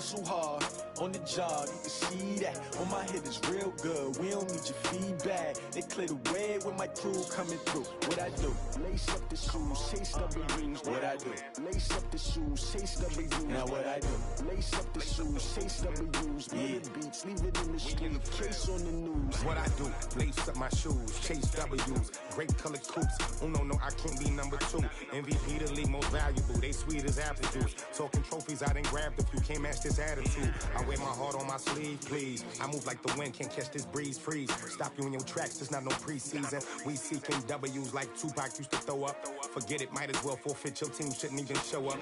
hustle hard on the job, you can see that. On my hit is real good, we don't need your feedback. They clear the way with my crew coming through. What I do? Lace up the shoes, chase W's. What I do? Lace up the shoes, chase W's. Now what I do? Lace up the shoes, chase W's. Yeah. Beats, leave it in the street, case on the news. What I do? Lace up my shoes, chase W's. Great colored coops. Oh no, I can't be number 2. MVP the league most valuable. They sweet as apple juice. Talking trophies, I done grabbed a few. Can't match this attitude. I wear my heart on my sleeve, please. I move like the wind, can't catch this breeze. Freeze. Stop you in your tracks, there's not no preseason. We seeking W's like Tupac used to throw up. Forget it, might as well forfeit. Your team shouldn't even show up.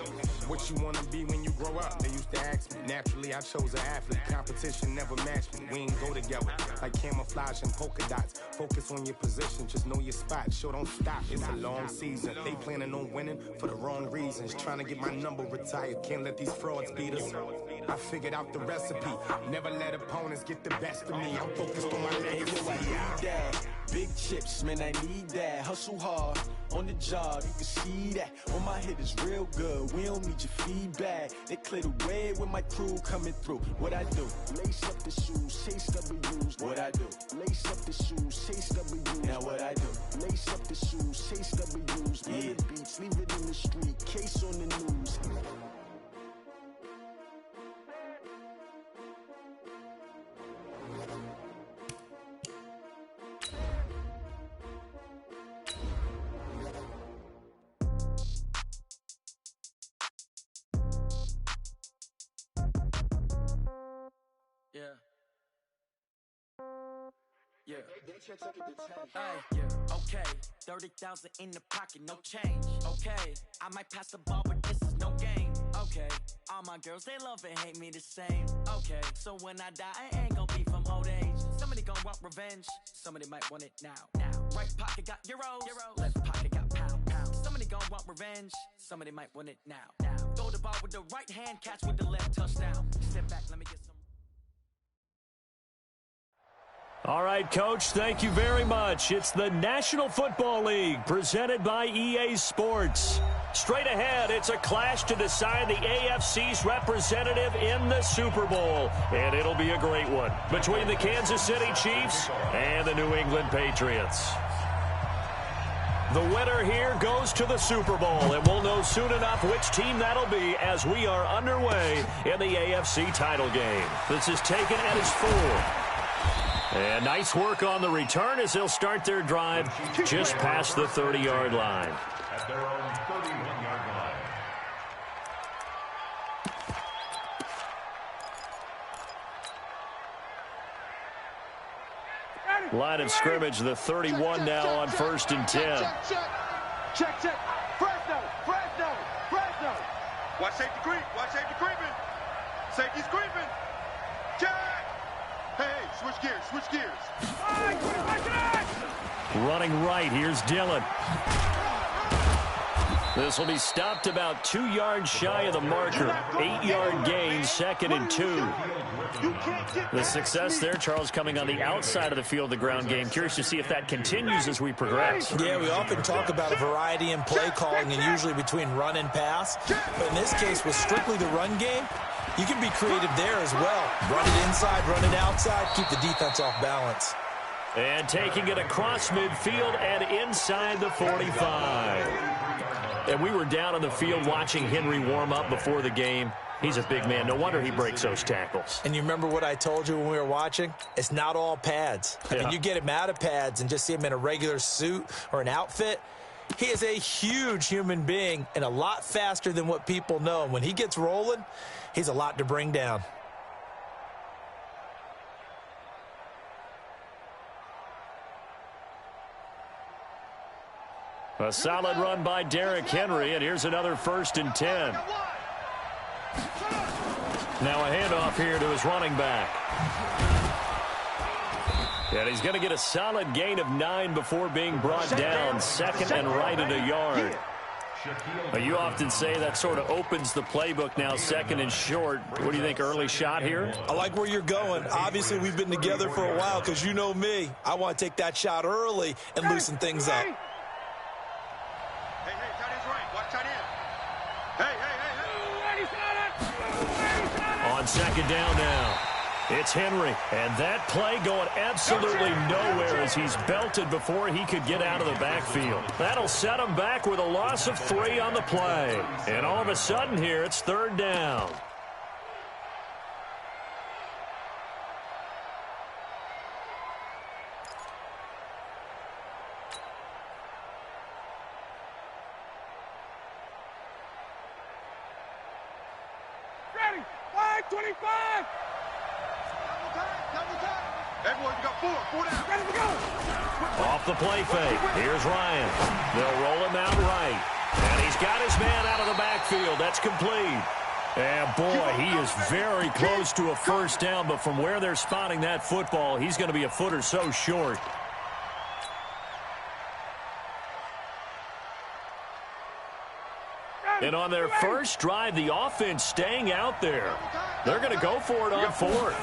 What you wanna be when you grow up? They used to ask me. Naturally, I chose an athlete. Competition never matched me. We ain't go together like camouflage and polka dots. Focus on your position, just know your spot. Sure, don't stop. It's a long season. They planning on winning for the wrong reasons. Trying to get my number retired. Can't let these frauds beat us. I figured out the recipe. Never let opponents get the best of me. I'm focused on my legacy. I need that. Big chips, man, I need that. Hustle hard on the job, you can see that. On my hit is real good, we don't need your feedback. They clear the way with my crew coming through. What I do? Lace up the shoes, chase W's. What I do? Lace up the shoes, chase W's. Now what I do? Lace up the shoes, chase W's. Yeah. Beats, leave it in the street, case on the news. Yeah. Hey, okay. 30,000 in the pocket, no change. Okay, I might pass the ball, but this is no game. Okay, all my girls, they love and hate me the same. Okay, so when I die, I ain't gonna be from old age. Somebody gonna want revenge, somebody might want it now. Right pocket got euros, left pocket got pounds. Somebody gonna want revenge, somebody might want it now. Throw the ball with the right hand, catch with the left, touchdown. Step back, let me get some. All right, Coach, thank you very much. It's the National Football League presented by EA Sports. Straight ahead, it's a clash to decide the AFC's representative in the Super Bowl. And it'll be a great one between the Kansas City Chiefs and the New England Patriots. The winner here goes to the Super Bowl, and we'll know soon enough which team that'll be as we are underway in the AFC title game. This is taken at its 4. And nice work on the return as they'll start their drive just past the 30-yard line. At their own 31-yard line. Line of scrimmage, the 31 now on 1st and 10. Check. Fresno. Watch safety creeping. Safety's creeping. Check. Hey, switch gears. Running right, here's Dillon. This will be stopped about 2 yards shy of the marker. 8-yard gain, 2nd and 2. The success there, Charles, coming on the outside of the field, the ground game. Curious to see if that continues as we progress. Yeah, we often talk about a variety in play calling and usually between run and pass. But in this case, with strictly the run game, you can be creative there as well. Run it inside, run it outside, keep the defense off balance. And taking it across midfield and inside the 45. And we were down on the field watching Henry warm up before the game. He's a big man. No wonder he breaks those tackles. And you remember what I told you when we were watching? It's not all pads. I mean, you get him out of pads and just see him in a regular suit or an outfit. He is a huge human being and a lot faster than what people know. When he gets rolling, he's a lot to bring down. A solid run by Derrick Henry, and here's another 1st and 10. Now a handoff here to his running back. And he's going to get a solid gain of 9 before being brought down. 2nd and right at a yard. You often say that sort of opens the playbook now, 2nd and short. What do you think, early shot here? I like where you're going. Obviously, we've been together for a while because you know me. I want to take that shot early and loosen things up. second down now. It's Henry, and that play going absolutely nowhere as he's belted before he could get out of the backfield. That'll set him back with a loss of 3 on the play. And all of a sudden here, it's third down. Ready? 5:25. Everyone, you got 4 down. Ready to go. Off the play fake. Here's Ryan. They'll roll him out right. And he's got his man out of the backfield. That's complete. And, boy, he is very close to a first down, but from where they're spotting that football, he's going to be a foot or so short. And on their first drive, the offense staying out there. They're going to go for it on 4th.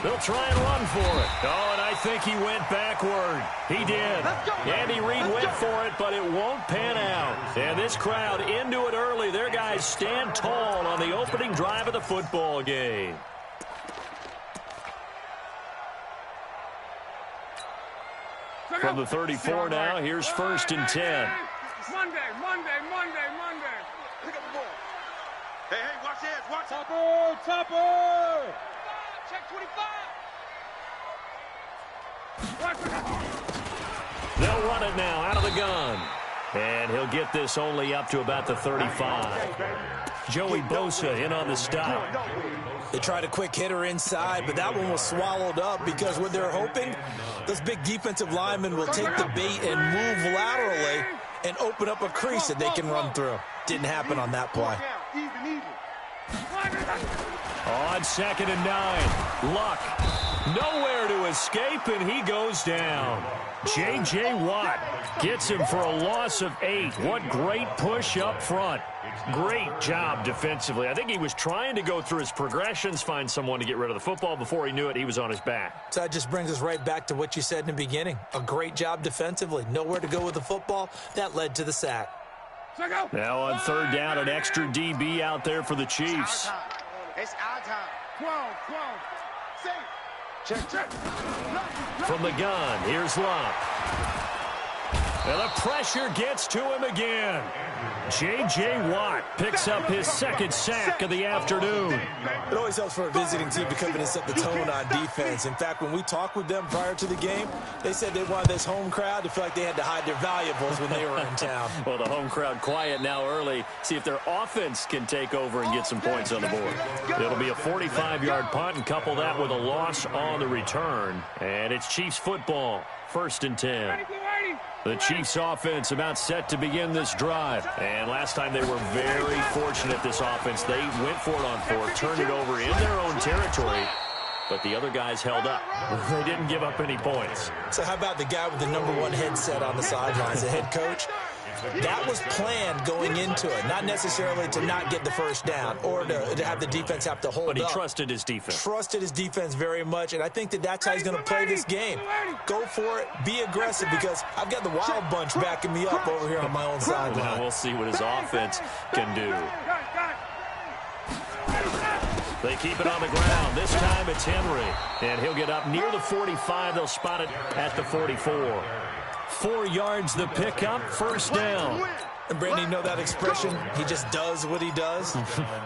They'll try and run for it. Oh, and I think he went backward. He did. Andy Reid went for it, but it won't pan out. And this crowd into it early. Their guys stand tall on the opening drive of the football game. From the 34 now, here's 1st and 10. Monday. Pick up the ball. Hey, watch your hands, watch. Topper. Check 25. They'll run it now out of the gun. And he'll get this only up to about the 35. Joey Bosa in on the stop. They tried a quick hitter inside, but that one was swallowed up because what they're hoping, those big defensive linemen will take the bait and move laterally and open up a crease that they can run through. Didn't happen on that play. On 2nd and 9, Luck. Nowhere to escape, and he goes down. J.J. Watt gets him for a loss of 8. What great push up front. Great job defensively. I think he was trying to go through his progressions, find someone to get rid of the football. Before he knew it, he was on his back. So that just brings us right back to what you said in the beginning. A great job defensively. Nowhere to go with the football. That led to the sack. Now on 3rd down, an extra DB out there for the Chiefs. It's our time. 12. Safe. Check. From the gun, here's Luck. And the pressure gets to him again. J.J. Watt picks up his 2nd sack of the afternoon. It always helps for a visiting team to come in and set the tone on defense. In fact, when we talked with them prior to the game, they said they wanted this home crowd to feel like they had to hide their valuables when they were in town. Well, the home crowd quiet now early. See if their offense can take over and get some points on the board. It'll be a 45-yard punt and couple that with a loss on the return. And it's Chiefs football, 1st and 10. The Chiefs offense about set to begin this drive. And last time they were very fortunate, this offense. They went for it on 4th, turned it over in their own territory, but the other guys held up. They didn't give up any points. So how about the guy with the #1 headset on the sidelines, the head coach? That was planned going into it, not necessarily to not get the first down or to have the defense have to hold up. But he trusted his defense. Trusted his defense very much, and I think that's how he's going to play this game. Go for it, be aggressive, because I've got the wild bunch backing me up over here on my own sideline. Now we'll see what his offense can do. They keep it on the ground. This time it's Henry, and he'll get up near the 45. They'll spot it at the 44. 4 yards the pickup, 1st down. And Brandon, you know that expression? He just does what he does.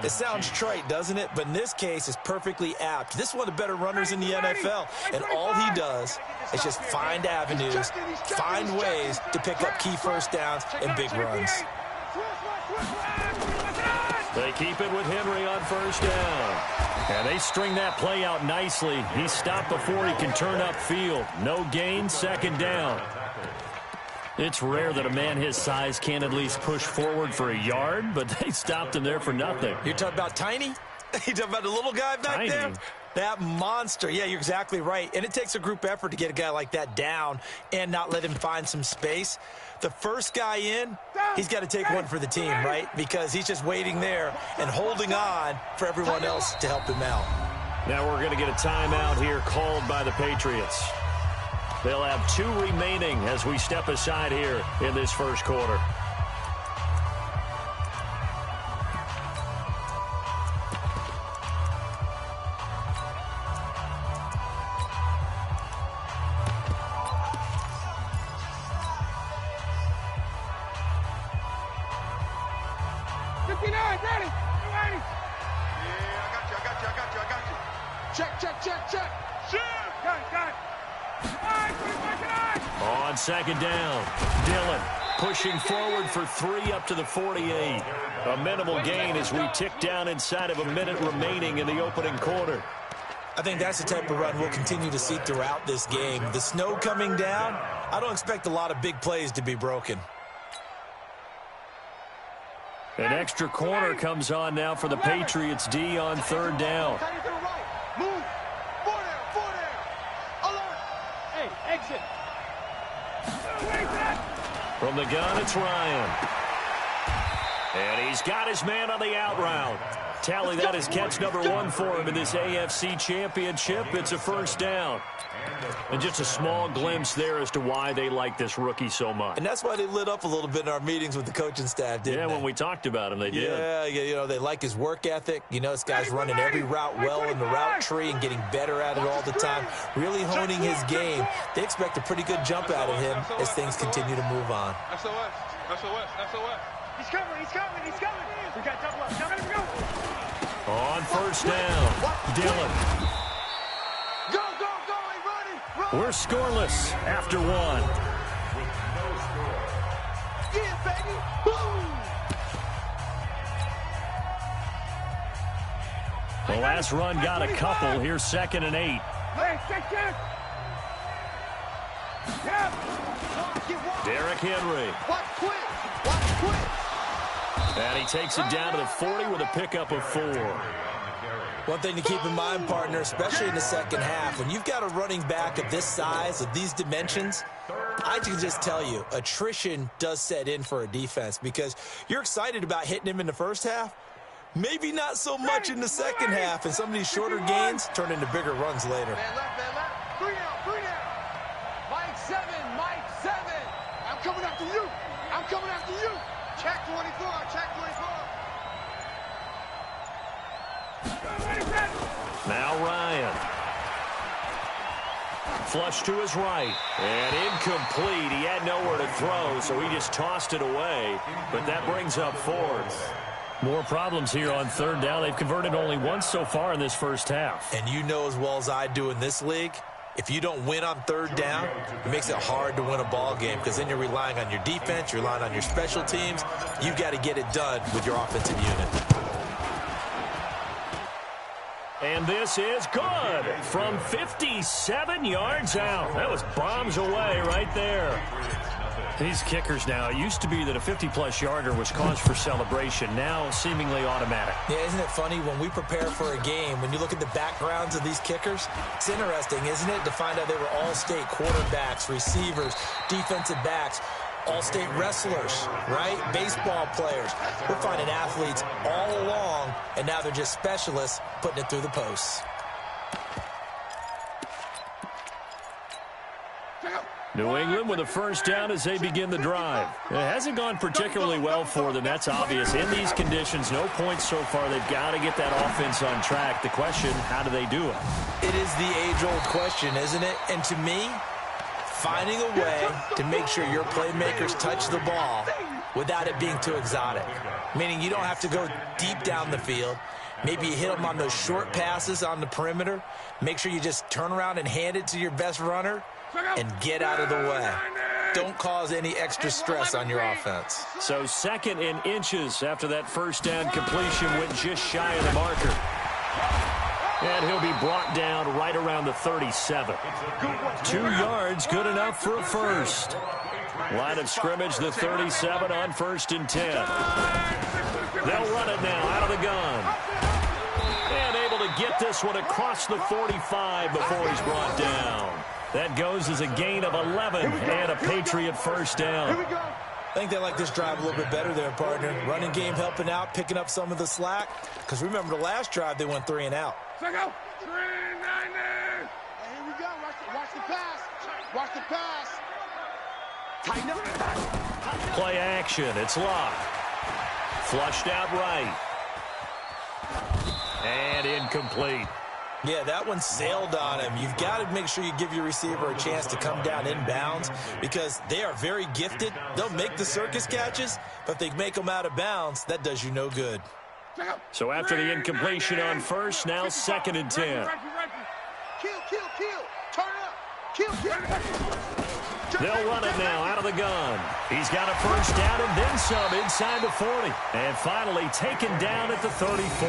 It sounds trite, doesn't it? But in this case, it's perfectly apt. This is one of the better runners in the NFL. And all he does is just find avenues, find ways to pick up key first downs and big runs. They keep it with Henry on 1st down. And they string that play out nicely. He's stopped before he can turn upfield. No gain, 2nd down. It's rare that a man his size can't at least push forward for a yard, but they stopped him there for nothing. You're talking about Tiny? You talking about the little guy back there? That monster. Yeah, you're exactly right. And it takes a group effort to get a guy like that down and not let him find some space. The first guy in, he's got to take one for the team, right? Because he's just waiting there and holding on for everyone else to help him out. Now we're going to get a timeout here called by the Patriots. They'll have 2 remaining as we step aside here in this first quarter. Check, check, check, check. Shoot! Got it. On second down, Dillon pushing forward for 3 up to the 48. A minimal gain as we tick down inside of a minute remaining in the opening quarter. I think that's the type of run we'll continue to see throughout this game. The snow coming down, I don't expect a lot of big plays to be broken. An extra corner comes on now for the Patriots D on third down. Move. Four down. Alert. Hey, exit. From the gun, it's Ryan. And he's got his man on the out route. Tally, that is catch number 1 for him in this AFC Championship. It's a first down. And just a small glimpse there as to why they like this rookie so much. And that's why they lit up a little bit in our meetings with the coaching staff, didn't they? Yeah, when we talked about him, they did. Yeah, you know, they like his work ethic. You know, this guy's running every route well in the route tree and getting better at it all the time, really honing his game. They expect a pretty good jump out of him as things continue to move on. SOS. He's coming. We got double up. Now let him go. On first down, Dillon. Go, hey, run. We're scoreless after 1. Yeah, baby. Boom. The last run got a couple. Here's 2nd and 8. Hey, check. Derrick Henry. Watch quick. And he takes it down to the 40 with a pickup of 4. One thing to keep in mind, partner, especially in the second half, when you've got a running back of this size, of these dimensions, I can just tell you, attrition does set in for a defense because you're excited about hitting him in the first half, maybe not so much in the second half, and some of these shorter gains turn into bigger runs later. Man left. 3 down. Mike 7. I'm coming after you. Check 24. Now Ryan. Flush to his right. And incomplete. He had nowhere to throw, so he just tossed it away. But that brings up 4th. More problems here on third down. They've converted only once so far in this first half. And you know as well as I do in this league, if you don't win on third down, it makes it hard to win a ball game because then you're relying on your defense, you're relying on your special teams. You've got to get it done with your offensive unit. And this is good from 57 yards out. That was bombs away right there. These kickers now, it used to be that a 50-plus yarder was cause for celebration. Now seemingly automatic. Yeah, isn't it funny when we prepare for a game, when you look at the backgrounds of these kickers, it's interesting, isn't it, to find out they were all-state quarterbacks, receivers, defensive backs, all-state wrestlers, right? Baseball players. We're finding athletes all along, and now they're just specialists putting it through the posts. New England with a first down as they begin the drive. It hasn't gone particularly well for them. That's obvious. In these conditions, no points so far. They've got to get that offense on track. The question, how do they do it? It is the age-old question, isn't it? And to me, finding a way to make sure your playmakers touch the ball without it being too exotic. Meaning you don't have to go deep down the field. Maybe you hit them on those short passes on the perimeter. Make sure you just turn around and hand it to your best runner and get out of the way. Don't cause any extra stress on your offense. So 2nd and inches after that first down completion went just shy of the marker. And he'll be brought down right around the 37. 2 yards, good enough for a first. Line of scrimmage, the 37 on 1st and 10. They'll run it now out of the gun. And able to get this one across the 45 before he's brought down. That goes as a gain of 11 and a Patriot first down. I think they like this drive a little bit better there, partner. Running game helping out, picking up some of the slack. Because remember the last drive, they went 3 and out. Go. 390. Here we go. Watch the pass. Watch the pass. Tighten up. Play action. It's locked. Flushed out right. And incomplete. Yeah, that one sailed on him. You've got to make sure you give your receiver a chance to come down inbounds because they are very gifted. They'll make the circus catches, but if they make them out of bounds, that does you no good. So after the incompletion on first, now 2nd and 10. Kill. Turn up. Kill. They'll run it now out of the gun. He's got a first down and then some inside the 40. And finally taken down at the 34.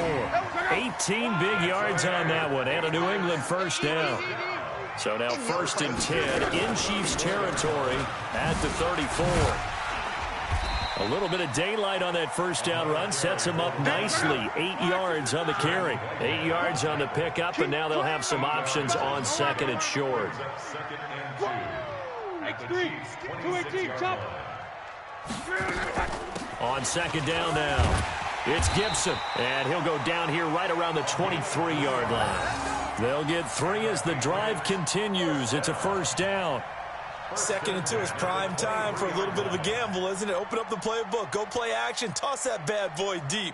18 big yards on that one and a New England first down. So now 1st and 10 in Chiefs territory at the 34. A little bit of daylight on that first down run sets him up nicely. 8 yards on the carry. 8 yards on the pickup, and now they'll have some options on 2nd and short. On 2nd down now, it's Gibson, and he'll go down here right around the 23-yard line. They'll get 3 as the drive continues. It's a first down. 2nd and 2 is prime time for a little bit of a gamble, isn't it? Open up the playbook, go play action, toss that bad boy deep.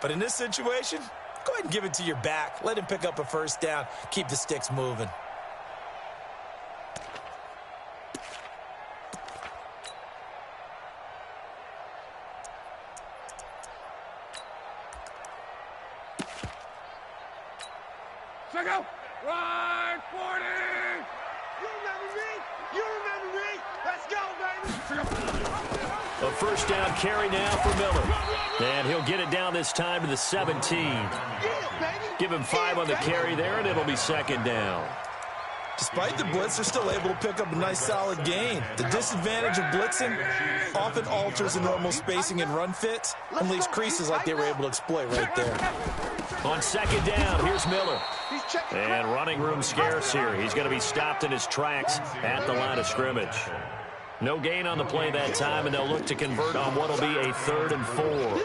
But in this situation, go ahead and give it to your back. Let him pick up a first down. Keep the sticks moving. Go! Run, 40! You remember me! Let's go, baby! A first down carry now for Miller. And he'll get it down this time to the 17. Give him 5 on the carry there, and it'll be 2nd down. Despite the blitz, they're still able to pick up a nice solid gain. The disadvantage of blitzing often alters the normal spacing and run fits and leaves creases like they were able to exploit right there. On 2nd down, here's Miller. And running room scarce here. He's going to be stopped in his tracks at the line of scrimmage. No gain on the play that time, and they'll look to convert on what will be a 3rd and 4.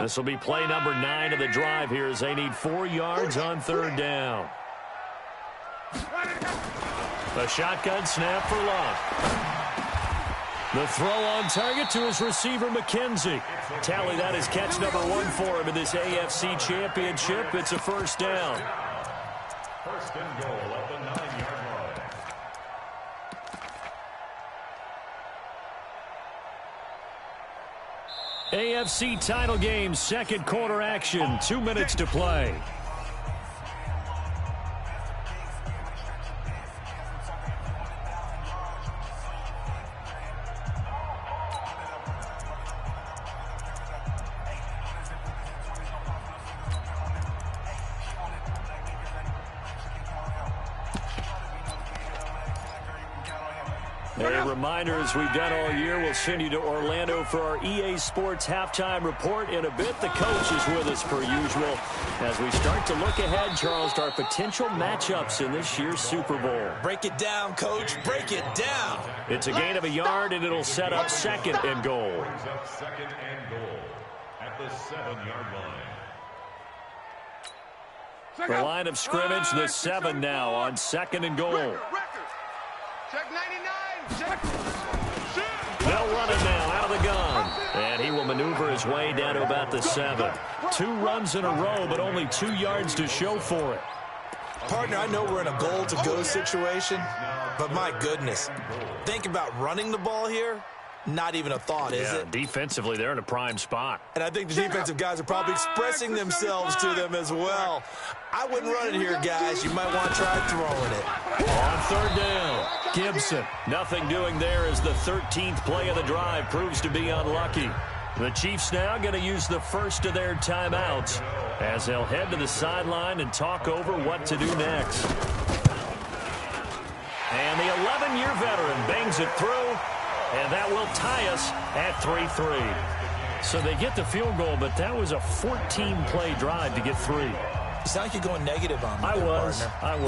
This will be play number 9 of the drive here as they need 4 yards on 3rd down. A shotgun snap for Love. The throw on target to his receiver, McKenzie. Tally that is catch number 1 for him in this AFC Championship. It's a first down. 1st and goal at the 9-yard line. AFC title game, 2nd quarter action. 2 minutes to play. A reminder, as we've done all year, we'll send you to Orlando for our EA Sports halftime report. In a bit, the coach is with us per usual as we start to look ahead, Charles, to our potential matchups in this year's Super Bowl. Break it down, Coach. Break it down. It's a gain of a yard, and it'll set up 2nd and goal. 2nd and goal at the 7-yard line. The line of scrimmage, the 7 now on 2nd and goal. Check 99. They'll run it now out of the gun. And he will maneuver his way down to about the 7. 2 runs in a row, but only 2 yards to show for it. Partner, I know we're in a goal-to-go situation, but my goodness, think about running the ball here. Not even a thought, is it? Defensively, they're in a prime spot. And I think the defensive guys are probably expressing themselves to them as well. I wouldn't run it here, guys. You might want to try throwing it. On 3rd down, Gibson. Nothing doing there as the 13th play of the drive proves to be unlucky. The Chiefs now going to use the first of their timeouts as they'll head to the sideline and talk over what to do next. And the 11-year veteran bangs it through. And that will tie us at 3-3. So they get the field goal, but that was a 14-play drive to get 3. You sound like you're going negative on me. I was.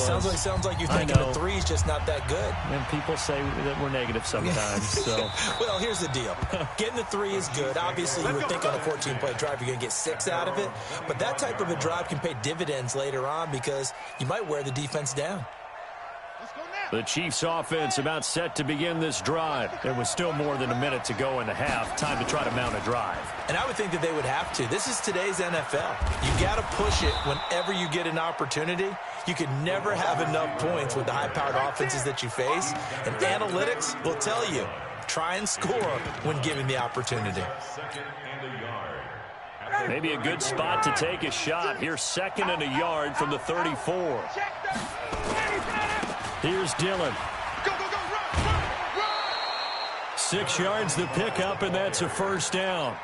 Sounds like you're thinking the 3's just not that good. And people say that we're negative sometimes. So. Well, here's the deal. Getting the 3 is good. Obviously, you would think on a 14-play drive you're going to get 6 out of it. But that type of a drive can pay dividends later on because you might wear the defense down. The Chiefs offense about set to begin this drive. There was still more than a minute to go in the half. Time to try to mount a drive. And I would think that they would have to. This is today's NFL. You got to push it whenever you get an opportunity. You can never have enough points with the high-powered offenses that you face. And analytics will tell you Try and score when given the opportunity. Second and a yard. Maybe a good spot to take a shot. Here's 2nd and a yard from the 34. Here's Dillon. 6 yards the pickup, and that's a first down.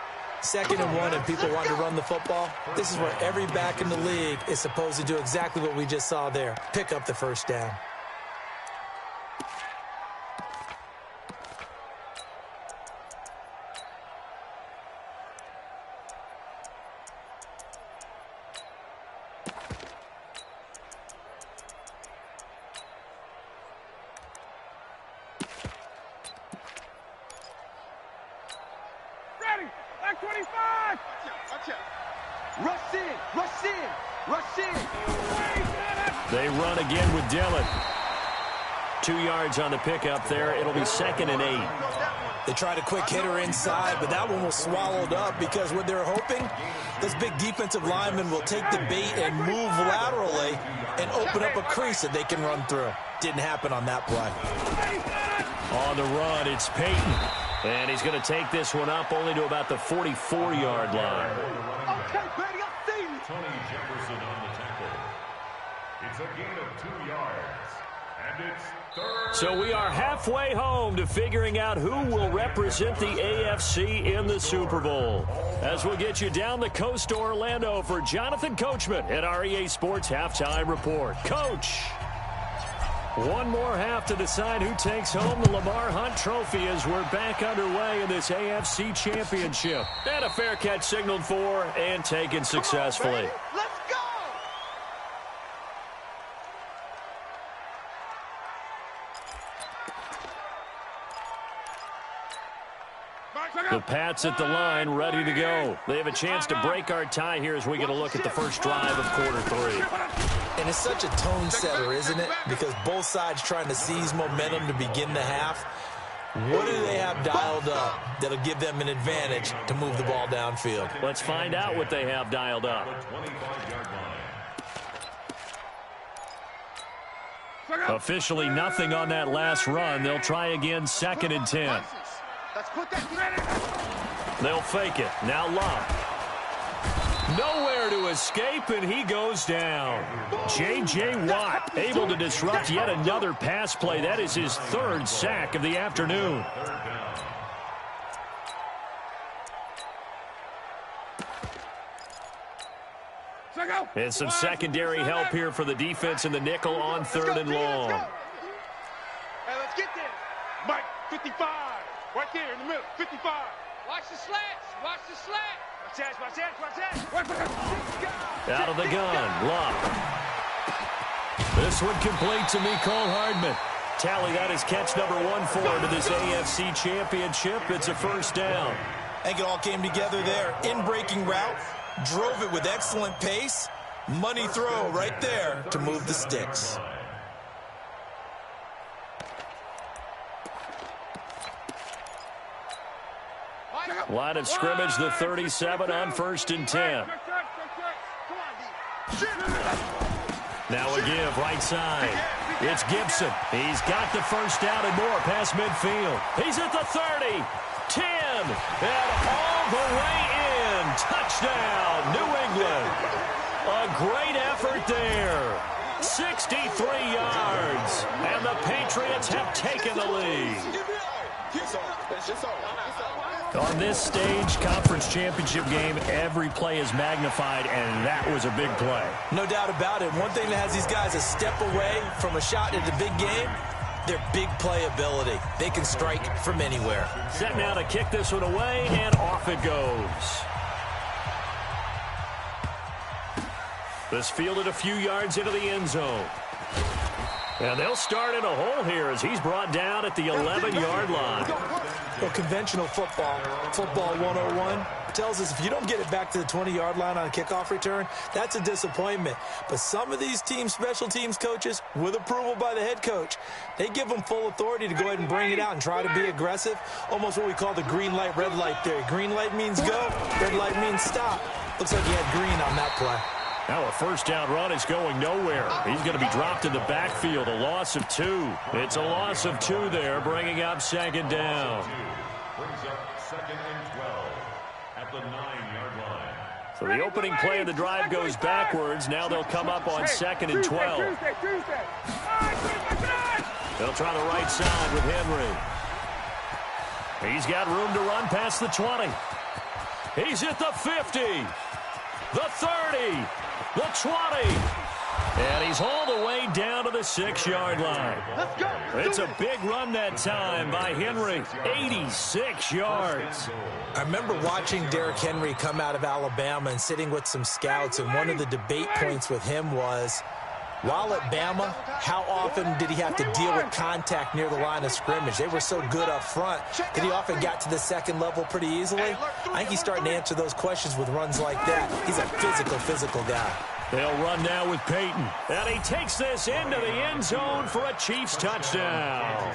2nd and 1, and people want to run the football. This is where every back in the league is supposed to do exactly what we just saw there. Pick up the first down. They run again with Dillon. 2 yards on the pickup there. It'll be 2nd and 8. They tried a quick hitter inside, but that one was swallowed up because what they're hoping, this big defensive lineman will take the bait and move laterally and open up a crease that they can run through. Didn't happen on that play. On the run, it's Peyton. And he's going to take this one up only to about the 44-yard line. Okay, baby, I see you. Tony Jefferson on the tackle. It's a gain of 2 yards. And it's 3rd. So we are halfway home to figuring out who will represent the AFC in the Super Bowl. As we'll get you down the coast to Orlando for Jonathan Coachman at our EA Sports Halftime Report. Coach! One more half to decide who takes home the Lamar Hunt Trophy as we're back underway in this AFC Championship. And a fair catch signaled for and taken successfully. Let's go! The Pats at the line, ready to go. They have a chance to break our tie here as we get a look at the first drive of quarter 3. And it's such a tone setter, isn't it? Because both sides trying to seize momentum to begin the half. What do they have dialed up that'll give them an advantage to move the ball downfield? Let's find out what they have dialed up. 25-yard line. Officially nothing on that last run. They'll try again, 2nd and 10. They'll fake it. Now Love. Nowhere to escape, and he goes down. J.J. Watt able to disrupt yet another pass play. That is his 3rd sack of the afternoon. And some secondary help here for the defense in the nickel on 3rd and long. Hey, let's get there. Mike, 55. Right there in the middle, 55. Watch the slats. Watch the slat. Watch that. Out of the gun, Love. This one complete to Mecole Hardman. Tally, that is catch number 1 to this AFC Championship. It's a first down. I think it all came together there. In-breaking route, drove it with excellent pace. Money throw right there to move the sticks. Line of scrimmage, the 37 on 1st and 10. Now a give, right side. It's Gibson. He's got the first down and more past midfield. He's at the 30, 10, and all the way in. Touchdown, New England. A great effort there. 63 yards, and the Patriots have taken the lead. On this stage, conference championship game, every play is magnified, and that was a big play. No doubt about it. One thing that has these guys a step away from a shot at the big game, their big play ability. They can strike from anywhere. Set now to kick this one away, and off it goes. This fielded a few yards into the end zone. And they'll start in a hole here as he's brought down at the 11-yard line. Well, conventional football 101, tells us if you don't get it back to the 20-yard line on a kickoff return, that's a disappointment. But some of these special teams coaches, with approval by the head coach, they give them full authority to go ahead and bring it out and try to be aggressive. Almost what we call the green light, red light theory. Green light means go, red light means stop. Looks like he had green on that play. Now a first down run is going nowhere. He's going to be dropped in the backfield, a loss of 2. It's a loss of 2 there, bringing up second down. Brings up 2nd and 12 at the 9-yard line. So the opening play of the drive goes backwards. Now they'll come up on 2nd and 12. They'll try the right side with Henry. He's got room to run past the 20. He's at the 50, the 30, the 20. And he's hauled away down to the 6-yard line. Let's go. It's a big run that time by Henry. 86 yards. I remember watching Derrick Henry come out of Alabama and sitting with some scouts, and one of the debate points with him was, while at Bama, how often did he have to deal with contact near the line of scrimmage? They were so good up front that he often got to the second level pretty easily. I think he's starting to answer those questions with runs like that. He's a physical guy. They'll run now with Peyton. And he takes this into the end zone for a Chiefs touchdown.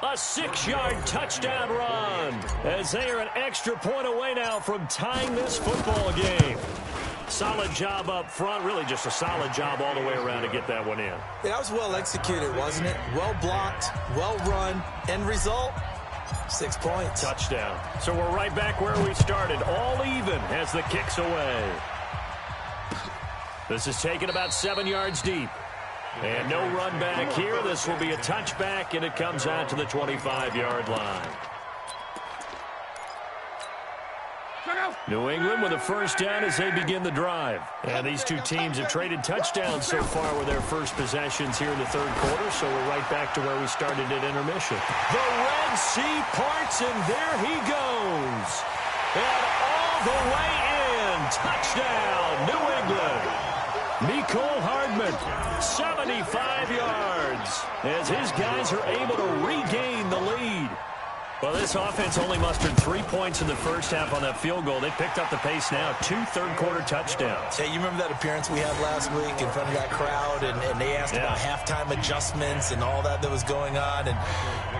A 6-yard touchdown run as they are an extra point away now from tying this football game. Solid job up front, really just a solid job all the way around to get that one in. Yeah, that was well executed, wasn't it? Well blocked, well run. End result, 6 points. Touchdown. So we're right back where we started, all even as the kick's away. This is taken about 7 yards deep. And no run back here. This will be a touchback, and it comes out to the 25-yard line. New England with a first down as they begin the drive. And these two teams have traded touchdowns so far with their first possessions here in the third quarter, so we're right back to where we started at intermission. The Red Sea parts, and there he goes. And all the way in. Touchdown, New England. Mecole Hardman, 75 yards, as his guys are able to regain the lead. Well, this offense only mustered 3 points in the first half on that field goal. They picked up the pace now, 2 third-quarter touchdowns. Hey, you remember that appearance we had last week in front of that crowd, and they asked about halftime adjustments and all that was going on. And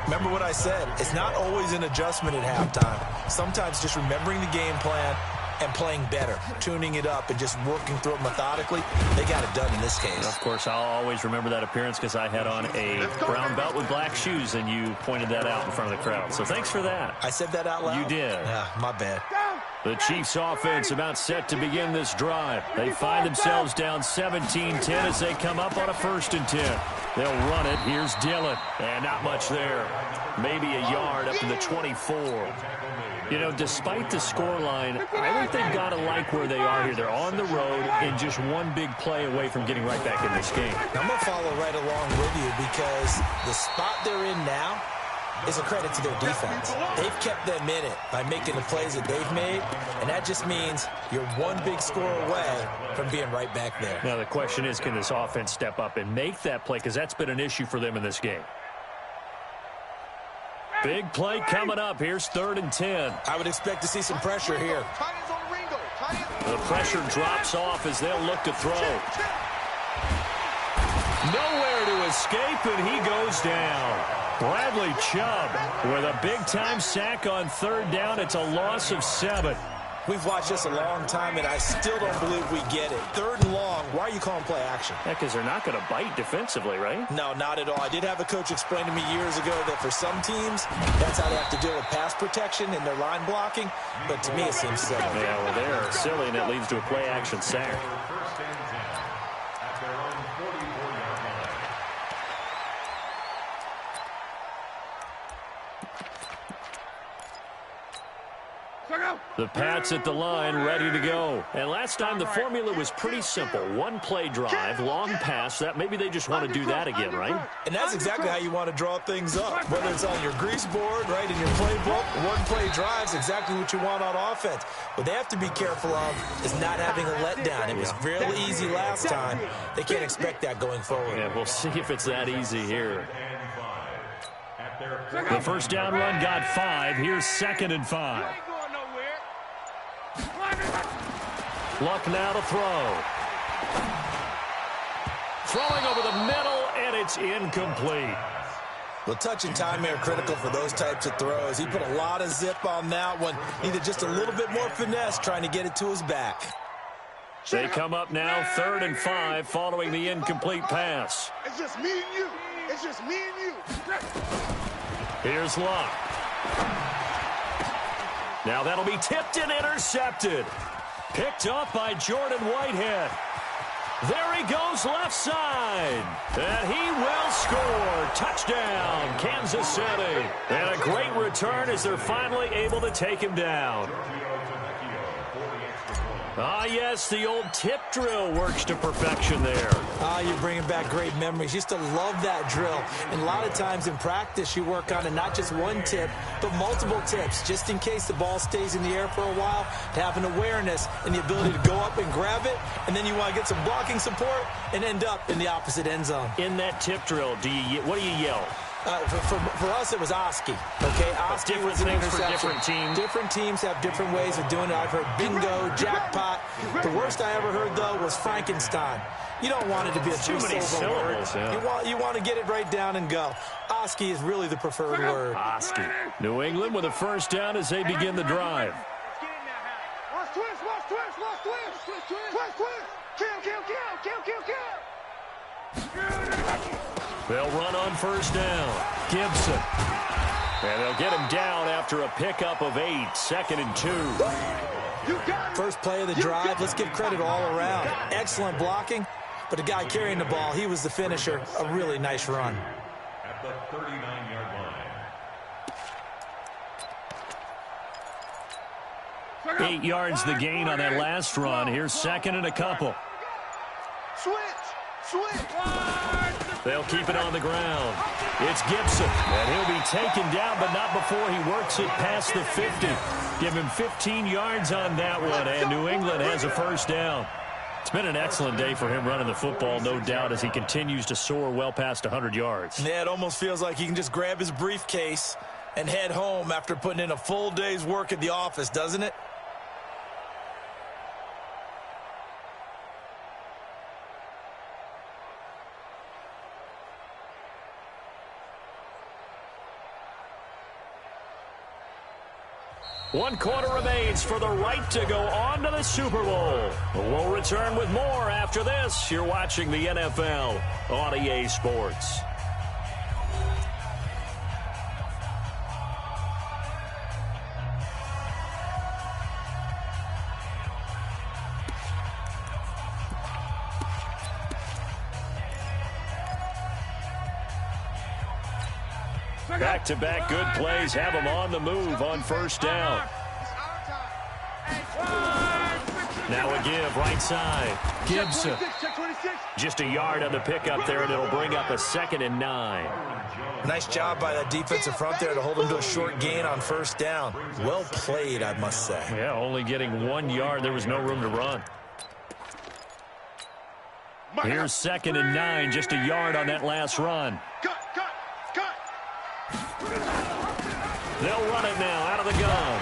remember what I said, it's not always an adjustment at halftime. Sometimes just remembering the game plan and playing better, tuning it up, and just working through it methodically. They got it done in this case. Of course, I'll always remember that appearance because I had on a brown belt with black shoes, and you pointed that out in front of the crowd. So thanks for that. I said that out loud? You did. Yeah, my bad. The Chiefs offense about set to begin this drive. They find themselves down 17-10 as they come up on a 1st and 10. They'll run it. Here's Dillon. And not much there. Maybe a yard up to the 24. You know, despite the scoreline, I think they've got to like where they are here. They're on the road and just one big play away from getting right back in this game. I'm going to follow right along with you because the spot they're in now is a credit to their defense. They've kept them in it by making the plays that they've made, and that just means you're one big score away from being right back there. Now, the question is, can this offense step up and make that play? Because that's been an issue for them in this game. Big play coming up. Here's 3rd and 10. I would expect to see some pressure here. The pressure drops off as they'll look to throw. Nowhere to escape, and he goes down. Bradley Chubb with a big-time sack on 3rd down. It's a loss of 7. We've watched this a long time, and I still don't believe we get it. 3rd and long, why are you calling play action? Yeah, because they're not going to bite defensively, right? No, not at all. I did have a coach explain to me years ago that for some teams, that's how they have to deal with pass protection and their line blocking, but to me it seems silly. Yeah, well, they're silly, and it leads to a play action sack. The Pats at the line, ready to go. And last time the formula was pretty simple. One play drive, long pass. That maybe they just want to do that again, right? And that's exactly how you want to draw things up. Whether it's on your grease board, right, in your playbook, one play drive is exactly what you want on offense. What they have to be careful of is not having a letdown. It was real easy last time. They can't expect that going forward. Yeah, we'll see if it's that easy here. The first down run got 5. Here's 2nd and 5. Luck now to throw. Throwing over the middle, and it's incomplete. Well, touch and timing are critical for those types of throws. He put a lot of zip on that one. Needed just a little bit more finesse trying to get it to his back. They come up now 3rd and 5 following the incomplete pass. It's just me and you. It's just me and you. Here's Luck. Now that'll be tipped and intercepted. Picked up by Jordan Whitehead. There he goes left side. And he will score. Touchdown, Kansas City. And a great return as they're finally able to take him down. Ah, yes, the old tip drill works to perfection there. Ah, you're bringing back great memories. Used to love that drill. And a lot of times in practice, you work on it, not just one tip, but multiple tips, just in case the ball stays in the air for a while, to have an awareness and the ability to go up and grab it, and then you want to get some blocking support and end up in the opposite end zone. In that tip drill, what do you yell? For us, it was Oski. Okay, Oski was an interception. For different teams. Different teams have different ways of doing it. I've heard bingo, jackpot. The worst I ever heard, though, was Frankenstein. You don't want it to be a three-syllable word. Yeah. You want to get it right down and go. Oski is really the preferred word. Oski. New England with a first down as they begin the drive. Watch twist, watch twist, watch twist. Twist, twist. Kill. They'll run on first down. Gibson. And they'll get him down after a pickup of 8. 2nd and 2. First play of the drive. Let's give credit all around. Excellent blocking. But the guy carrying the ball, he was the finisher. A really nice run. At the 39-yard line. 8 yards the gain on that last run. Here's 2nd and a couple. Switch. They'll keep it on the ground. It's Gibson, and he'll be taken down, but not before he works it past the 50. Give him 15 yards on that one, and New England has a first down. It's been an excellent day for him running the football, no doubt, as he continues to soar well past 100 yards. Yeah, it almost feels like he can just grab his briefcase and head home after putting in a full day's work at the office, doesn't it? One quarter remains for the right to go on to the Super Bowl. We'll return with more after this. You're watching the NFL on EA Sports. Back-to-back good plays have them on the move on first down. Now a give right side. Gibson. Just a yard on the pickup there, and it'll bring up a 2nd and 9. Nice job by that defensive front there to hold him to a short gain on first down. Well played, I must say. Yeah, only getting 1 yard. There was no room to run. Here's 2nd and 9, just a yard on that last run. They'll run it now out of the gun.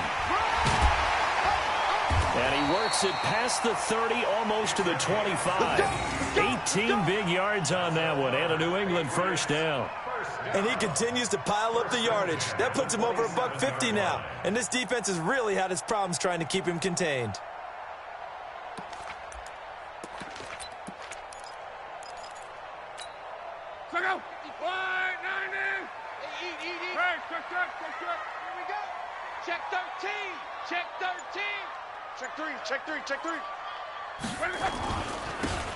And he works it past the 30, almost to the 25. 18 big yards on that one, and a New England first down. And he continues to pile up the yardage. That puts him over $150 now. And this defense has really had its problems trying to keep him contained. Check 13. Check 13. Check 3.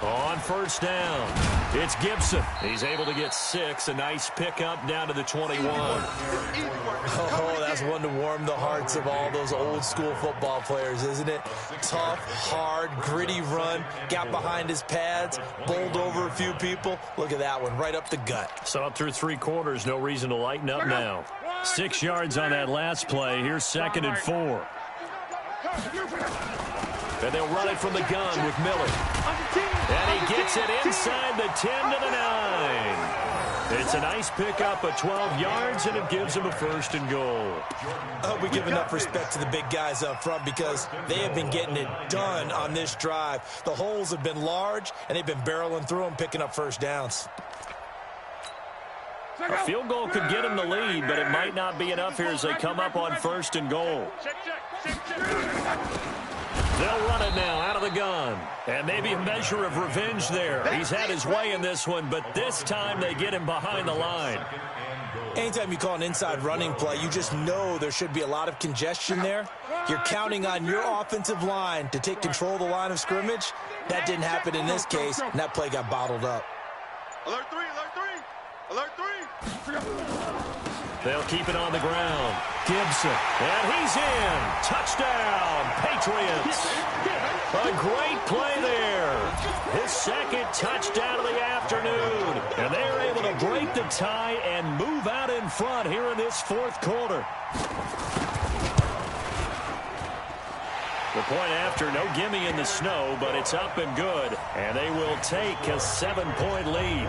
On first down, it's Gibson. He's able to get 6. A nice pickup down to the 21. Oh, that's one to warm the hearts of all those old school football players, isn't it? Tough, hard, gritty run. Got behind his pads, bowled over a few people. Look at that one, right up the gut. So up through 3 quarters, no reason to lighten up now. 6 yards on that last play. Here's 2nd and 4. And they'll run it from the gun with Miller. And he gets it inside the 10 to the 9. It's a nice pickup of 12 yards, and it gives him a 1st and goal. I hope we give enough respect to the big guys up front because they have been getting it done on this drive. The holes have been large, and they've been barreling through them, picking up first downs. A field goal could get him the lead, but it might not be enough here as they come up on 1st and goal. They'll run it now out of the gun. And maybe a measure of revenge there. He's had his way in this one, but this time they get him behind the line. Anytime you call an inside running play, you just know there should be a lot of congestion there. You're counting on your offensive line to take control of the line of scrimmage. That didn't happen in this case, and that play got bottled up. Alert 3, alert 3, alert 3. They'll keep it on the ground. Gibson, and he's in. Touchdown, Patriots. A great play there. His second touchdown of the afternoon. And they're able to break the tie and move out in front here in this fourth quarter. The point after, no gimme in the snow, but it's up and good. And they will take a 7-point lead.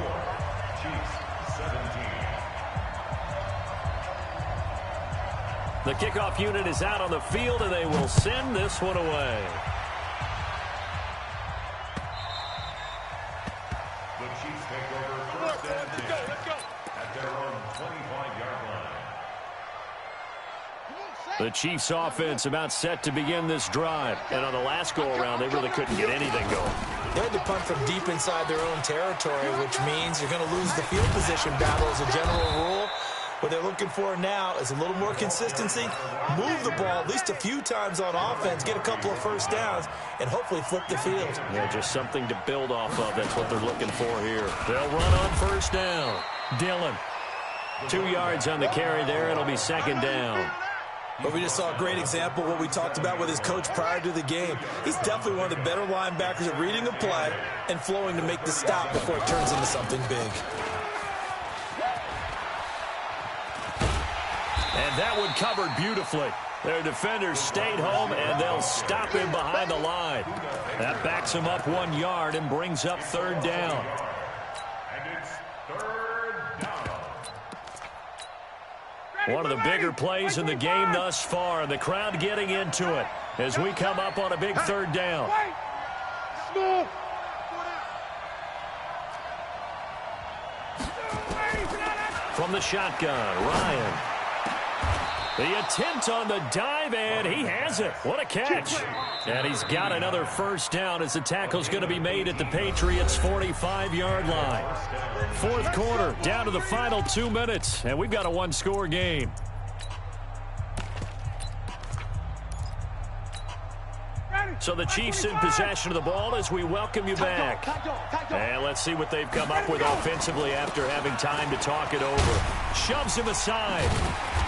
The kickoff unit is out on the field, and they will send this one away. The Chiefs take over first and 10 at their own 25-yard line. The Chiefs offense about set to begin this drive. And on the last go-around, they really couldn't get anything going. They had to punt from deep inside their own territory, which means you're going to lose the field position battle as a general rule. What they're looking for now is a little more consistency, move the ball at least a few times on offense, get a couple of first downs, and hopefully flip the field. Yeah, just something to build off of. That's what they're looking for here. They'll run on first down. Dillon, 2 yards on the carry there. It'll be second down. But we just saw a great example of what we talked about with his coach prior to the game. He's definitely one of the better linebackers at reading a play and flowing to make the stop before it turns into something big. And that one covered beautifully. Their defenders stayed home, and they'll stop him behind the line. That backs him up 1 yard and brings up third down. And it's third down. One of the bigger plays in the game thus far, and the crowd getting into it as we come up on a big third down. From the shotgun, Ryan. The attempt on the dive, and he has it. What a catch. And he's got another first down as the tackle's going to be made at the Patriots' 45-yard line. Fourth quarter, down to the final 2 minutes, and we've got a one-score game. So the Chiefs in possession of the ball as we welcome you back. And let's see what they've come up with offensively after having time to talk it over. Shoves him aside.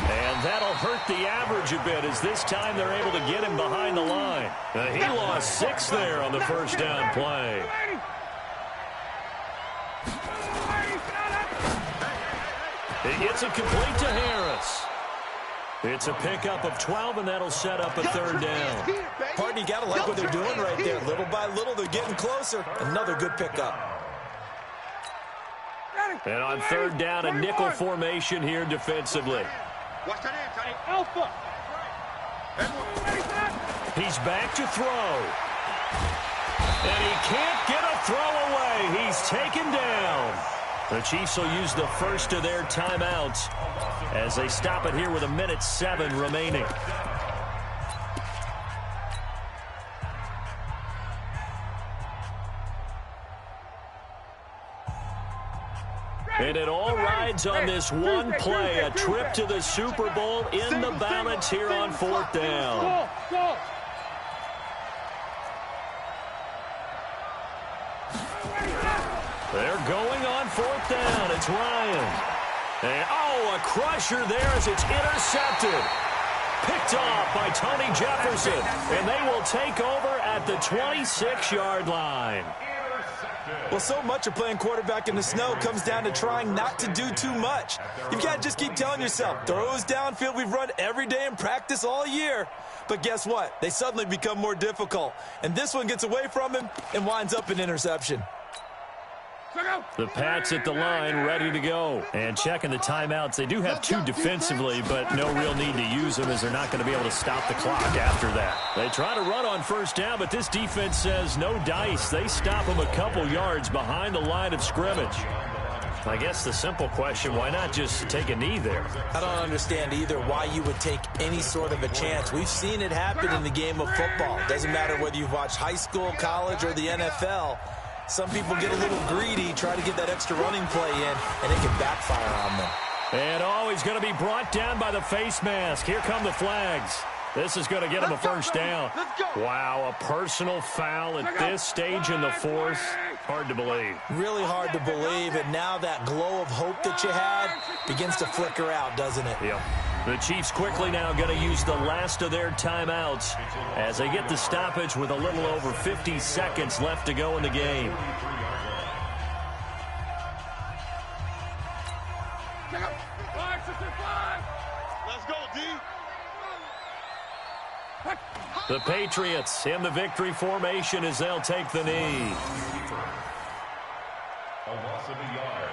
And that'll hurt the average a bit as this time they're able to get him behind the line. He lost 6 there on the first down play. He gets it complete to Harris. It's a pickup of 12, and that'll set up a third down. Pardon, you got to like what they're doing right there. Little by little, they're getting closer. Another good pickup. And on third down, a nickel formation here defensively. Watch that in, Tony. Alpha. He's back to throw. And he can't get a throw away. He's taken down. The Chiefs will use the first of their timeouts as they stop it here with 1:07 remaining. And it all rides on this one play, a trip to the Super Bowl in the balance here on fourth down. They're going on fourth down. It's Ryan. And, a crusher there as it's intercepted. Picked off by Tony Jefferson. And they will take over at the 26-yard line. Well, so much of playing quarterback in the snow comes down to trying not to do too much. You've got to just keep telling yourself, throws downfield we've run every day in practice all year. But guess what? They suddenly become more difficult. And this one gets away from him and winds up an interception. The Pats at the line ready to go. And checking the timeouts. They do have 2 defensively, but no real need to use them as they're not going to be able to stop the clock after that. They try to run on first down, but this defense says no dice. They stop them a couple yards behind the line of scrimmage. I guess the simple question, why not just take a knee there? I don't understand either why you would take any sort of a chance. We've seen it happen in the game of football. Doesn't matter whether you've watched high school, college, or the NFL. Some people get a little greedy, try to get that extra running play in, and it can backfire on them. And he's going to be brought down by the face mask. Here come the flags. This is going to get him a first down. Wow, a personal foul at this stage in the fourth. Hard to believe. Really hard to believe, and now that glow of hope that you had begins to flicker out, doesn't it? Yep. The Chiefs quickly now going to use the last of their timeouts as they get the stoppage with a little over 50 seconds left to go in the game. Let's go, D. The Patriots in the victory formation as they'll take the knee. A loss of a yard.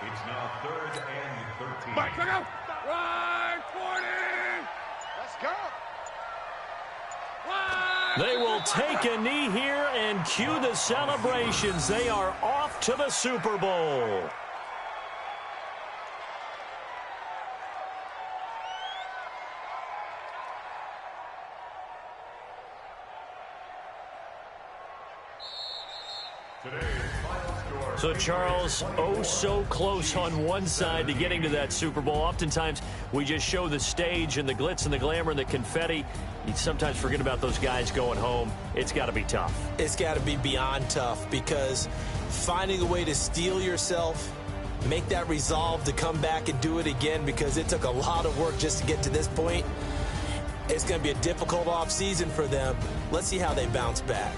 It's now 3rd and 13. Mike, check out. Right, 40. Let's go. They will take a knee here and cue the celebrations. They are off to the Super Bowl. So, Charles, oh so close on one side to getting to that Super Bowl. Oftentimes, we just show the stage and the glitz and the glamour and the confetti. You sometimes forget about those guys going home. It's got to be tough. It's got to be beyond tough, because finding a way to steel yourself, make that resolve to come back and do it again, because it took a lot of work just to get to this point. It's going to be a difficult offseason for them. Let's see how they bounce back.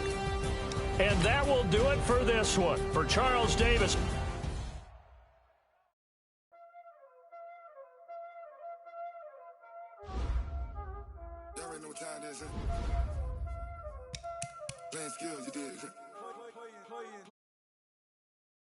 And that will do it for this one. For Charles Davis. Y'all already know what time it is, huh? Playing skills, you did.